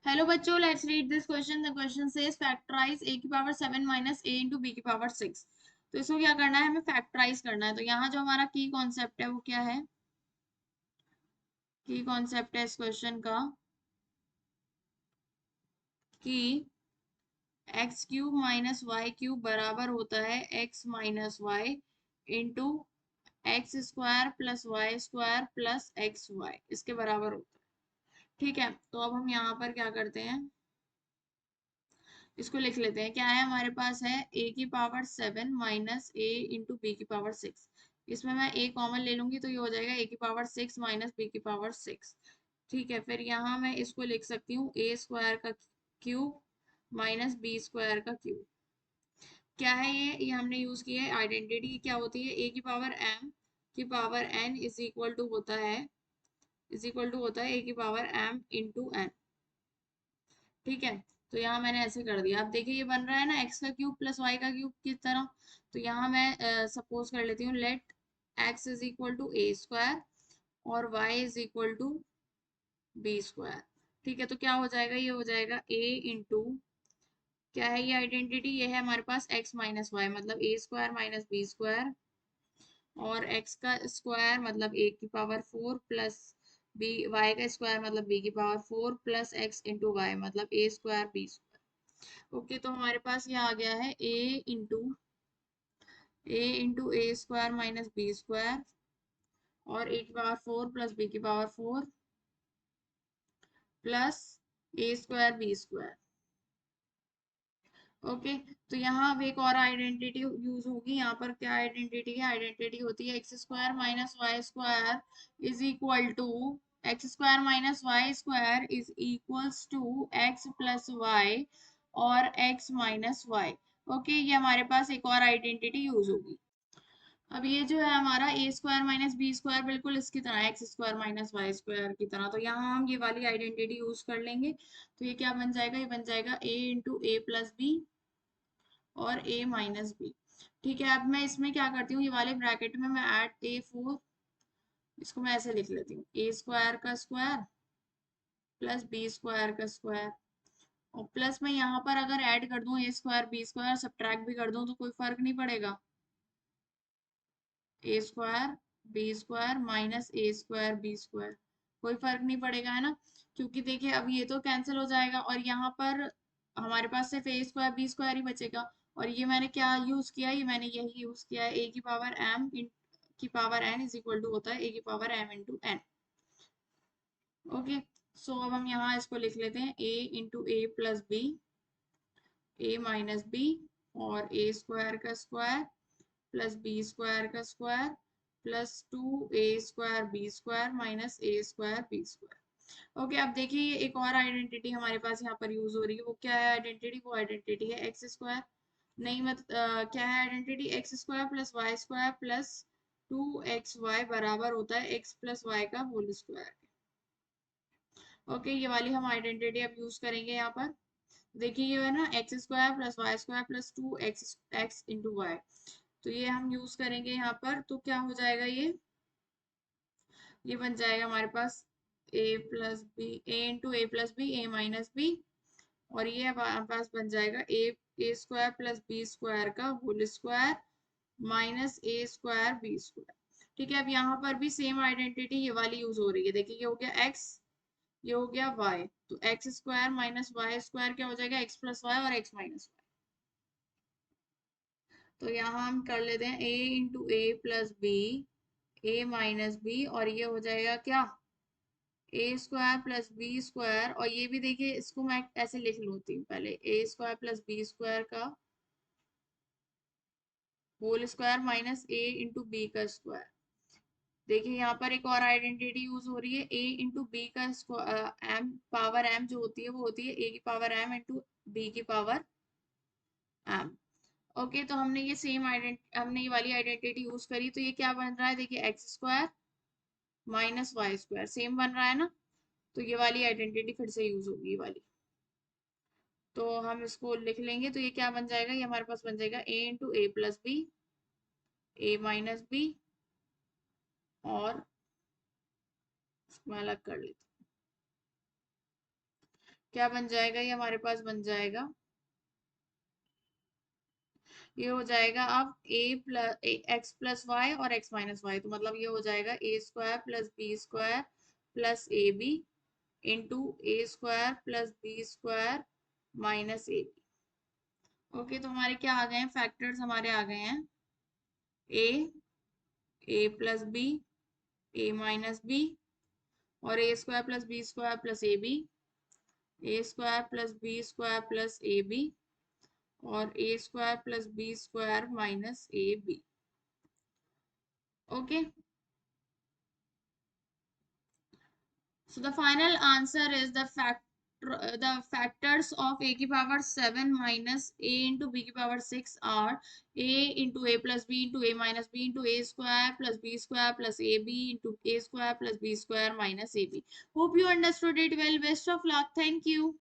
Hello बच्चों, let's read this question. The question says factorise a की power 7 minus a into b की power 6। तो इसको क्या करना है, हमें फैक्टराइज करना है। तो यहाँ जो हमारा की कॉन्सेप्ट है वो क्या है, की कॉन्सेप्ट है इस क्वेश्चन का कि x cube minus y cube बराबर होता है x minus y into x square plus y square plus x y, इसके बराबर होता है। ठीक है, तो अब हम यहाँ पर क्या करते हैं, इसको लिख लेते हैं। क्या है हमारे पास, है a की power 7 minus a into b की पावर 6। इसमें मैं a कॉमन ले लूंगी तो ये हो जाएगा a की पावर 6 माइनस b की पावर 6। ठीक है, फिर यहाँ मैं इसको लिख सकती हूँ a स्क्वायर का क्यूब माइनस बी स्क्वायर का क्यूब। क्या है ये हमने यूज किया है आइडेंटिटी। क्या होती है, a की पावर m की power n is equal to होता है a की पावर m इंटू n। ठीक है, तो यहाँ मैंने ऐसे कर दिया। अब देखिए ये बन रहा है ना एक्स का क्यूब प्लस वाई का क्यूब की तरह। तो यहाँ मैं सपोज कर लेती हूँ, let x is equal to a square और y is equal to b square. ठीक है, तो क्या हो जाएगा, ये हो जाएगा ए इंटू, क्या है ये आइडेंटिटी, ये है हमारे पास एक्स माइनस वाई मतलब a square minus b square, और एक्स का स्क्वायर मतलब ए की पावर 4 प्लस बी, वाई का स्क्वायर मतलब बी की power 4 plus x into y मतलब a square b square. Okay, तो हमारे पास ये आ गया है a into a square minus b square और ए की पावर 4 प्लस बी की power 4 plus a square b square. Okay, तो यहाँ अब एक और आइडेंटिटी यूज होगी। यहाँ पर क्या आइडेंटिटी है, आइडेंटिटी होती है x square minus y square is equal to, x square minus y square is equals to x plus y और एक्स माइनस वाई। ओके, ये हमारे पास एक और आइडेंटिटी यूज होगी। अब ये जो है हमारा a square minus b square बिल्कुल इसकी तरह, x square minus y square की तरह। तो यहाँ हम ये वाली आइडेंटिटी यूज कर लेंगे। तो ये क्या बन जाएगा, ये बन जाएगा ए इंटू ए प्लस बी और a माइनस बी। ठीक है, अब मैं इसमें क्या करती हूँ, ये वाले ब्रैकेट में मैं ऐड a4, इसको मैं ऐसे लिख लेती हूँ, ए स्क्वायर का स्क्वायर प्लस बी स्क्वायर का स्क्वायर, और प्लस मैं यहाँ पर अगर ऐड कर दूं ए स्क्वायर बी स्क्वायर सब्ट्रैक्ट भी कर दूं तो कोई फर्क नहीं पड़ेगा। ए square b square minus a square b square, कोई फर्क नहीं पड़ेगा, है ना। क्योंकि देखिए अब ये तो कैंसिल हो जाएगा और यहाँ पर हमारे पास सिर्फ ए स्क्वायर बी स्क्वायर ही बचेगा। और ये मैंने क्या यूज किया है, ये मैंने यही यूज किया है, ए की पावर एम की power n is equal to होता है ए की power m into n. Okay, so अब हम यहाँ इसको लिख लेते हैं, a into a plus b, a minus b और ए स्क्वायर का स्क्वायर प्लस बी स्क्वायर का square plus 2a square b square minus a square b square. Okay, अब देखिए ये एक और आइडेंटिटी हमारे पास यहाँ पर यूज हो रही है। वो क्या है आइडेंटिटी, वो आइडेंटिटी है एक्स स्क्वायर, नहीं मत क्या है identity, x square plus y square plus 2xy बराबर होता है एक्स प्लस वाई का होल स्क्वायर। ओके, ये वाली हम आइडेंटिटी अब यूज करेंगे यहाँ पर। देखिए ये है ना x square plus y square plus 2x x into y, तो ये हम यूज करेंगे यहाँ पर। तो क्या हो जाएगा, ये बन जाएगा हमारे पास ए plus b, A into a plus b a minus b, और ये हमारे पास बन जाएगा a square plus b square का whole square minus a square b square. ठीक है, अब यहाँ पर भी सेम आइडेंटिटी ये वाली यूज हो रही है। देखिए ये हो गया एक्स, ये हो गया वाई, तो x square minus y square क्या हो जाएगा, एक्स प्लस वाई और एक्स माइनस वाई। तो यहाँ हम कर लेते हैं a into a plus b a minus b, और ये हो जाएगा क्या, a square plus b square, और ये भी देखिए इसको मैं ऐसे लिख लूती हूँ पहले, ए स्क्वायर प्लस बी स्क्वायर का होल स्क्वायर माइनस ए इंटू बी का स्क्वायर। देखिए यहाँ पर एक और आइडेंटिटी यूज हो रही है, ए इंटू बी का एम पावर एम जो होती है वो होती है ए की पावर एम इंटू बी की पावर एम। ओके, तो हमने ये वाली आइडेंटिटी यूज करी, तो ये क्या बन रहा है, देखिए x square minus y square same बन रहा है ना। तो ये वाली आइडेंटिटी फिर से यूज होगी, ये वाली। तो हम इसको लिख लेंगे, तो ये क्या बन जाएगा, ये हमारे पास बन जाएगा ए into a plus b a minus b, और इसको मैं अलग कर लेती हूँ। क्या बन जाएगा? ये हमारे पास बन जाएगा, ये हो जाएगा अब a plus x plus y और एक्स माइनस वाई, तो मतलब ये हो जाएगा a square plus b square plus a b into a square plus b square minus a b. Okay, तो हमारे क्या आ गए हैं फैक्टर्स? हमारे आ गए हैं a plus b, a minus b, और a square plus b square plus a square plus b square plus a b, और a square plus b square minus a b. Okay, so the final answer is the factors of a की power 7 minus a into b की power 6 are a into a plus b into a minus b into a square plus b square plus ab into a square plus b square minus ab. Hope you understood it well. Best of luck. Thank you.